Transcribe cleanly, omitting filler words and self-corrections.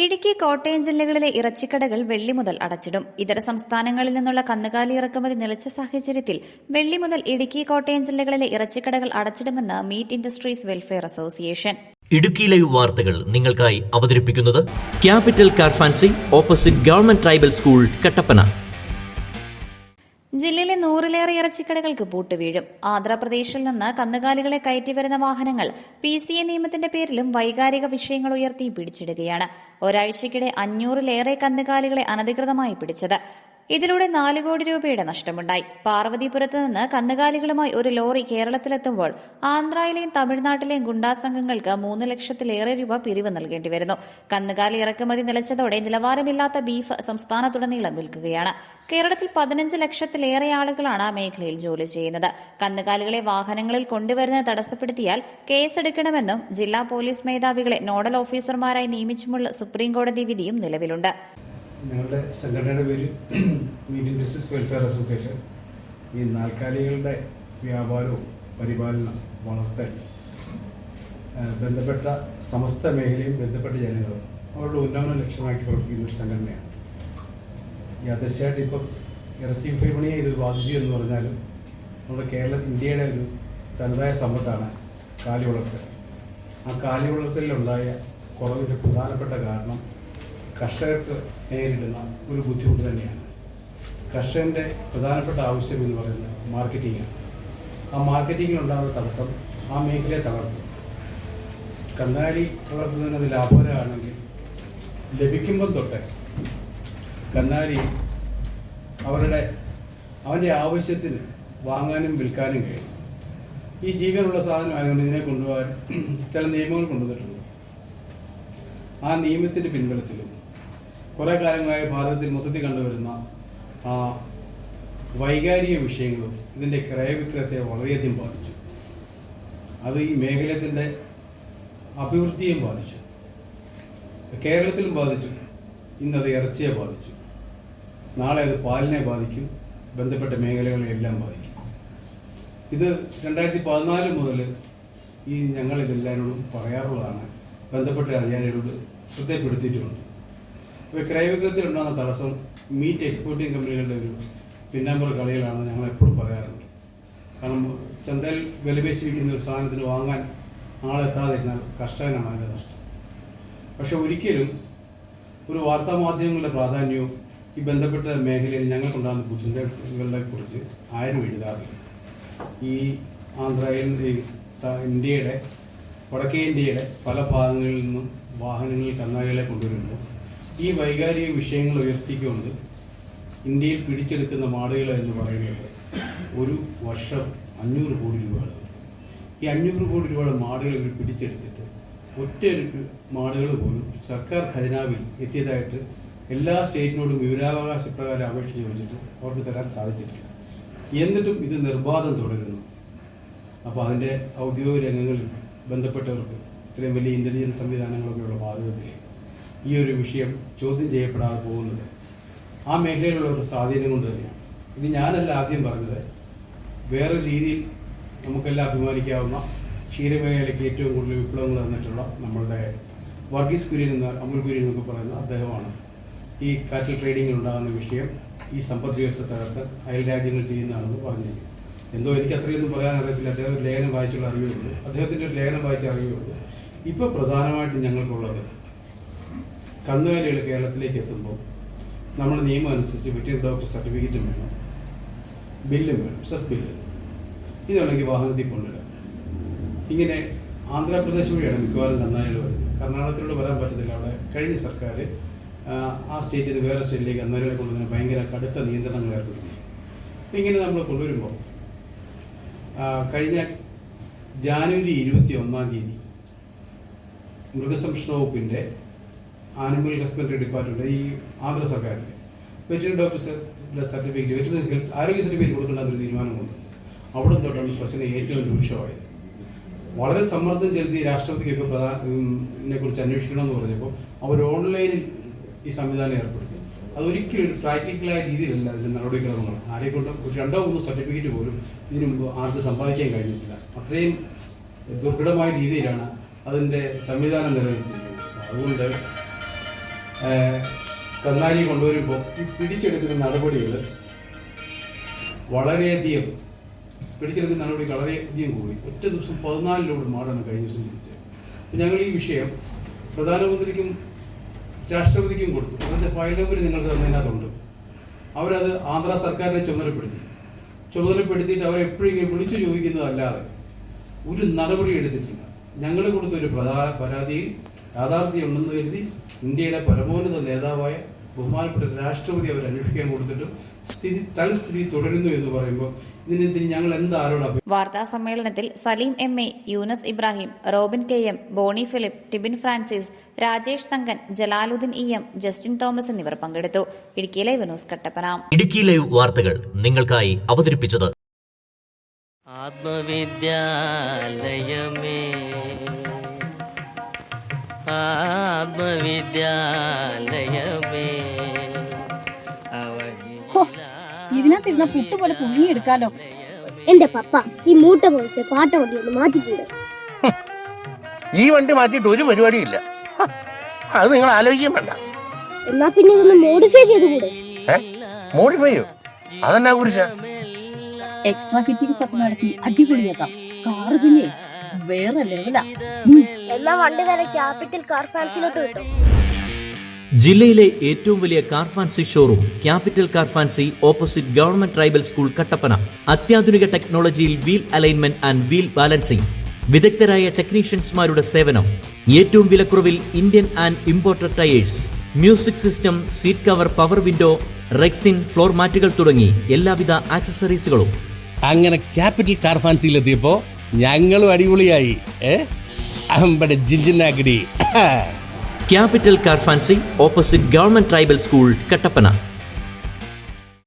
ഇടുക്കി, കോട്ടയം ജില്ലകളിലെ ഇറച്ചിക്കടകൾ വെള്ളി മുതൽ അടച്ചിടും. ഇതര സംസ്ഥാനങ്ങളിൽ നിന്നുള്ള കന്നുകാലി ഇറക്കുമതി നിലച്ച സാഹചര്യത്തിൽ വെള്ളി മുതൽ ഇടുക്കി, കോട്ടയം ജില്ലകളിലെ ഇറച്ചിക്കടകൾ അടച്ചിടുമെന്ന് meat industries welfare association. Idukki live വാർത്തകൾ നിങ്ങൾക്കായി അവതരിപ്പിക്കുന്നത് capital car fancy opposite government tribal school, Kattappana. ജില്ലയിലെ 100-ലേറെ ഇറച്ചിക്കടകൾക്ക് പൂട്ടുവീഴും. ആന്ധ്രാപ്രദേശിൽ നിന്ന് കന്നുകാലികളെ കയറ്റിവരുന്ന വാഹനങ്ങൾ PCA നിയമത്തിന്റെ പേരിലും വൈകാരിക വിഷയങ്ങൾ ഉയർത്തി പിടിച്ചിടുകയാണ്. ഒരാഴ്ചയ്ക്കിടെ 500-ലേറെ കന്നുകാലികളെ അനധികൃതമായി പിടിച്ചത്. ഇതിലൂടെ 4 കോടി രൂപയുടെ നഷ്ടമുണ്ടായി. പാർവതിപുരത്ത് നിന്ന് കന്നുകാലികളുമായി ഒരു ലോറി കേരളത്തിലെത്തുമ്പോൾ ആന്ധ്രയിലെയും തമിഴ്നാട്ടിലെയും ഗുണ്ടാ സംഘങ്ങൾക്ക് 3 ലക്ഷത്തിലേറെ രൂപ പിരിവ് നൽകേണ്ടി വരുന്നു. കന്നുകാലി ഇറക്കുമതി നിലച്ചതോടെ നിലവാരമില്ലാത്ത ബീഫ് സംസ്ഥാനത്തുടനീളം വിൽക്കുകയാണ്. കേരളത്തിൽ 15 ലക്ഷത്തിലേറെ ആളുകളാണ് മേഖലയിൽ ജോലി ചെയ്യുന്നത്. കന്നുകാലികളെ വാഹനങ്ങളിൽ കൊണ്ടുവരുന്നത് തടസ്സപ്പെടുത്തിയാൽ കേസെടുക്കണമെന്നും ജില്ലാ പോലീസ് മേധാവികളെ നോഡൽ ഓഫീസർമാരായി നിയമിച്ചുമുള്ള സുപ്രീംകോടതി വിധിയും നിലവിലുണ്ട്. ഞങ്ങളുടെ സംഘടനയുടെ പേര് മീറ്റ് ഇൻഡസ്ട്രീസ് വെൽഫെയർ അസോസിയേഷൻ. ഈ നാൽക്കാലികളുടെ വ്യാപാരവും പരിപാലനം, വളർത്തൽ, ബന്ധപ്പെട്ട സമസ്ത മേഖലയും ബന്ധപ്പെട്ട ജനങ്ങളും അവരുടെ ഉന്നമന ലക്ഷ്യമാക്കി പ്രവർത്തിക്കുന്ന ഒരു സംഘടനയാണ്. യാദൃശ്യമായിട്ട് ഇപ്പം ഇറച്ചി വിപണിയെ ഇത് ബാധിച്ചു എന്ന് പറഞ്ഞാലും നമ്മുടെ ഇന്ത്യയുടെ ഒരു തനതായ സമ്പത്താണ് കാലി വളർത്തൽ. ആ കാലി വളർത്തലിലുണ്ടായ കുറവിൻ്റെ പ്രധാനപ്പെട്ട കാരണം കർഷകർക്ക് നേരിടുന്ന ഒരു ബുദ്ധിമുട്ട് തന്നെയാണ്. കർഷകൻ്റെ പ്രധാനപ്പെട്ട ആവശ്യം എന്ന് പറയുന്നത് മാർക്കറ്റിംഗാണ്. ആ മാർക്കറ്റിങ്ങിലുണ്ടാകുന്ന തടസ്സം ആ മേഖലയെ തകർത്തും. കന്നുകാലി വളർത്തുന്നതിന് ലാഭകരമാണെങ്കിൽ ലഭിക്കുമ്പം തൊട്ട് കന്നുകാലി അവൻ്റെ ആവശ്യത്തിന് വാങ്ങാനും വിൽക്കാനും കഴിയും. ഈ ജീവനുള്ള സാധനം ആയതുകൊണ്ട് ഇതിനെ കൊണ്ടുപോകാൻ ചില നിയമങ്ങൾ കൊണ്ടുവന്നിട്ടുണ്ട്. ആ നിയമത്തിൻ്റെ പിൻബലത്തിലും കുറേ കാലങ്ങളായി ഭാരതത്തിൽ മൊത്തത്തിൽ കണ്ടുവരുന്ന വൈകാരിക വിഷയങ്ങളും ഇതിൻ്റെ ക്രയവിക്രയത്തെ വളരെയധികം ബാധിച്ചു. അത് ഈ മേഖലത്തിൻ്റെ അഭിവൃദ്ധിയും ബാധിച്ചു. കേരളത്തിലും ബാധിച്ചു. ഇന്നത് ഇറച്ചിയെ ബാധിച്ചു. നാളെ അത് പാലിനെ ബാധിക്കും. ബന്ധപ്പെട്ട മേഖലകളെല്ലാം ബാധിക്കും. ഇത് 2014 മുതൽ ഞങ്ങളിതെല്ലാവരോടും പറയാറുള്ളതാണ്. ബന്ധപ്പെട്ട അധികാരികളോട് ശ്രദ്ധപ്പെടുത്തിയിട്ടുമുണ്ട്. ഇപ്പോൾ ക്രയവിക്രയത്തിലുണ്ടാകുന്ന തടസ്സം മീറ്റ് എക്സ്പോർട്ടിംഗ് കമ്പനികളുടെ ഒരു പിന്നാമ്പുറ കളികളാണ് ഞങ്ങൾ എപ്പോഴും പറയാറുണ്ട്. കാരണം ചന്തയിൽ വിലപേശി വയ്ക്കുന്ന ഒരു സാധനത്തിന് വാങ്ങാൻ ആളെത്താതിരുന്നാൽ കർഷകനാണ് അതിൻ്റെ നഷ്ടം. പക്ഷെ ഒരിക്കലും ഒരു വാർത്താമാധ്യമങ്ങളുടെ പ്രാധാന്യവും ഈ ബന്ധപ്പെട്ട മേഖലയിൽ ഞങ്ങൾക്കുണ്ടാകുന്ന ബുദ്ധിമുട്ടുകളെ കുറിച്ച് ആരും എഴുതാറില്ല. ഈ ആന്ധ്രയിൽ ഇന്ത്യയുടെ വടക്കേ ഇന്ത്യയുടെ പല ഭാഗങ്ങളിൽ നിന്നും വാഹനങ്ങളിൽ കന്നുകാലികളെ കൊണ്ടുവരുമ്പോൾ ഈ വൈകാരിക വിഷയങ്ങൾ ഉയർത്തിക്കൊണ്ട് ഇന്ത്യയിൽ പിടിച്ചെടുക്കുന്ന മാടുകൾ എന്ന് പറയുന്നത് ഒരു വർഷം 500 കോടി രൂപയാണ്. ഈ 500 കോടി രൂപയുടെ മാടുകൾ ഇവർ പിടിച്ചെടുത്തിട്ട് ഒറ്റ മാടുകൾ പോലും സർക്കാർ ഖജനാവിൽ എത്തിയതായിട്ട് എല്ലാ സ്റ്റേറ്റിനോടും വിവരാവകാശ പ്രകാരം അപേക്ഷ ചോദിച്ചിട്ട് അവർക്ക് തരാൻ സാധിച്ചിട്ടില്ല. എന്നിട്ടും ഇത് നിർബാധം തുടരുന്നു. അപ്പോൾ അതിൻ്റെ ഔദ്യോഗിക രംഗങ്ങളിൽ ബന്ധപ്പെട്ടവർക്ക് ഇത്രയും വലിയ ഇൻ്റലിജൻസ് സംവിധാനങ്ങളൊക്കെയുള്ള ബാധ്യതയിൽ ഈ ഒരു വിഷയം ചോദ്യം ചെയ്യപ്പെടാതെ പോകുന്നത് ആ മേഖലയിലുള്ള ഒരു സ്വാധീനം കൊണ്ട് തന്നെയാണ്. ഇത് ഞാനല്ല ആദ്യം പറഞ്ഞത്. വേറൊരു രീതിയിൽ നമുക്കെല്ലാം അഭിമാനിക്കാവുന്ന ക്ഷീരമേഖലയ്ക്ക് ഏറ്റവും കൂടുതൽ വിപ്ലവങ്ങൾ തന്നിട്ടുള്ള നമ്മളുടെ വർഗീസ് കുര്യൻ അമുൽ കുര്യൻ എന്നൊക്കെ പറയുന്ന അദ്ദേഹമാണ് ഈ കാറ്റൽ ട്രേഡിങ്ങിൽ ഉണ്ടാകുന്ന വിഷയം ഈ സമ്പദ് വ്യവസ്ഥ തകർത്ത് അയൽ രാജ്യങ്ങൾ ചെയ്യുന്നതാണെന്ന് പറഞ്ഞിരിക്കുന്നത്. എന്തോ എനിക്ക് അത്രയൊന്നും പറയാൻ അറിയത്തില്ല. അദ്ദേഹം ഒരു ലേഖനം വായിച്ചുള്ള അറിവേ ഉള്ളൂ. അദ്ദേഹത്തിൻ്റെ ഒരു ലേഖനം വായിച്ച അറിവേ ഉള്ളൂ. ഇപ്പോൾ പ്രധാനമായിട്ടും ഞങ്ങൾക്കുള്ളത് കന്നുകാലികൾ കേരളത്തിലേക്ക് എത്തുമ്പോൾ നമ്മുടെ നിയമം അനുസരിച്ച് വെറ്ററിനറി ഡോക്ടർ സർട്ടിഫിക്കറ്റും വേണം, ബില്ലും വേണം, സെസ് ബില്ല്. ഇതുണ്ടെങ്കിൽ വാഹനത്തിൽ കൊണ്ടുവരാം. ഇങ്ങനെ ആന്ധ്രാപ്രദേശ് വഴിയാണ് മിക്കവാറും കന്നുകാലികൾ വരുന്നത്. കർണാടകത്തിലൂടെ വരാൻ പറ്റത്തില്ല. അവിടെ കഴിഞ്ഞ സർക്കാർ ആ സ്റ്റേറ്റിൽ നിന്ന് വേറെ സ്റ്റേറ്റിലേക്ക് കന്നുകാലികളെ കൊണ്ടുവരുന്ന ഭയങ്കര കടുത്ത നിയന്ത്രണങ്ങൾ ഏർപ്പെടുത്തി. അപ്പം ഇങ്ങനെ നമ്മൾ കൊണ്ടുവരുമ്പോൾ കഴിഞ്ഞ ജാനുവരി 21 മൃഗസംരക്ഷണ വകുപ്പിൻ്റെ ആനിമൽ ഹസ്ബൻഡറി ഡിപ്പാർട്ട്മെൻറ്റ് ഈ ആന്ധ്ര സർക്കാരിൻ്റെ veterinary doctor certificate, veterinary health ആരോഗ്യ സർട്ടിഫിക്കറ്റ് കൊടുക്കേണ്ടെന്നൊരു തീരുമാനം കൊണ്ട് അവിടെ തൊട്ടാണ് പ്രശ്നം ഏറ്റവും രൂക്ഷമായത്. വളരെ സമ്മർദ്ദം ചെലുത്തി രാഷ്ട്രപതിക്കൊക്കെ ഇതിനെക്കുറിച്ച് അന്വേഷിക്കണമെന്ന് പറഞ്ഞപ്പോൾ അവർ ഓൺലൈനിൽ ഈ സംവിധാനം ഏർപ്പെടുത്തി. അതൊരിക്കലും ഒരു പ്രാക്ടിക്കലായ രീതിയിലല്ല ഇതിൻ്റെ നടപടിക്രമങ്ങൾ. ആരെക്കൊണ്ടും ഒരു 2-3 സർട്ടിഫിക്കറ്റ് പോലും ഇതിനു മുമ്പ് ആർക്ക് സമ്പാദിക്കാൻ കഴിഞ്ഞിട്ടില്ല. അത്രയും ദുർഘടമായ രീതിയിലാണ് അതിൻ്റെ സംവിധാനം നിലനിർത്തിയിരിക്കുന്നത്. അതുകൊണ്ട് കന്നാലി കൊണ്ടുവരുമ്പോൾ ഈ പിടിച്ചെടുക്കുന്ന നടപടികൾ വളരെയധികം കൂടി. ഒറ്റ ദിവസം 14 ലോഡ് മാടാണ് കഴിഞ്ഞ ദിവസം പിടിച്ചത്. അപ്പം ഞങ്ങൾ ഈ വിഷയം പ്രധാനമന്ത്രിക്കും രാഷ്ട്രപതിക്കും കൊടുത്തു. അതിൻ്റെ ഫയൽ നമ്പർ നിങ്ങൾക്ക് തന്നതിനകത്തുണ്ട്. അവരത് ആന്ധ്ര സർക്കാരിനെ ചുമതലപ്പെടുത്തിയിട്ട് അവരെപ്പോഴെങ്കിലും വിളിച്ചു ചോദിക്കുന്നതല്ലാതെ ഒരു നടപടി എടുത്തിട്ടില്ല. ഞങ്ങൾ കൊടുത്തൊരു പരാതിയിൽ യാഥാർത്ഥ്യമുണ്ടെന്ന് കരുതി ഇന്ത്യയുടെ പരമോന്നത നേതാവായ ബഹുമാനപ്പെട്ട രാഷ്ട്രപതി അവർ അന്വേഷിക്കാൻ കൊടുത്തിട്ടും തൽസ്ഥിതി തുടരുന്നു എന്ന് പറയുമ്പോൾ ഇതിനെതിരെ ഞങ്ങൾ എന്താരോടാ? വാർത്താ സമ്മേളനത്തിൽ Saleem MA, Yunus Ibrahim, Robin KM, Boney Philip, Tibin Francis, Rajesh Thankan, Jalaluddin EM, Justin Thomas എന്നിവർ പങ്കെടുത്തു. Idukki live news Kattappana. Idukki live വാർത്തകൾ നിങ്ങൾക്കായി അവതരിപ്പിച്ചത് ആത്മവിദ്യാലയമേ ഇതിനകത്തിരുന്ന പുട്ടുപോലെ പുഴുങ്ങിയെടുക്കാലോ. എന്റെ പപ്പ ഈ മൂട്ട പോലത്തെ പാട്ട വണ്ടി ഒന്ന് മാറ്റിക്കൂടെ? ഈ വണ്ടി മാറ്റിയിട്ട് ഒരു പരിപാടിയില്ല. അത് നിങ്ങൾ ആലോചിക്കാൻ വേണ്ട. എന്നാ പിന്നെ ഇതൊന്ന് മോഡിഫൈ ചെയ്തുകൂടെ? മോഡിഫൈയോ? അതെന്നാ കുറിച്ച? എക്സ്ട്രാ ഫിറ്റിംഗ്സ് ഒക്കെ നടത്തി അടിപൊളിയാക്കാം. കാറ് പിന്നെ വേറെ ലെവലാ. എന്നാ വണ്ടി നേരെ ക്യാപിറ്റൽ കാർ ഫാൻസിലോട്ട് വിട്ടോ. ജില്ലയിലെ ഏറ്റവും വലിയ car fancy showroom capital car fancy, opposite government tribal school, Kattappana. അത്യാധുനിക ടെക്നോളജിയിൽ wheel alignment and wheel balancing, വിദഗ്ധരായ ടെക്നീഷ്യൻസ്മാരുടെ സേവനം, ഏറ്റവും വിലക്കുറവിൽ Indian and imported tyres, music system, seat cover, power window, rexine, floor മാറ്റുകൾ തുടങ്ങി എല്ലാവിധ ആക്സസറീസുകളും. അങ്ങനെ ക്യാപിറ്റൽ കാർ ഫാൻസിയിലെത്തിയപ്പോ ഞങ്ങളും അടിപൊളിയായി. അമ്പടെ ജിഞ്ചിനാക്കിടി. Capital car fancy, opposite government tribal school, Kattappana.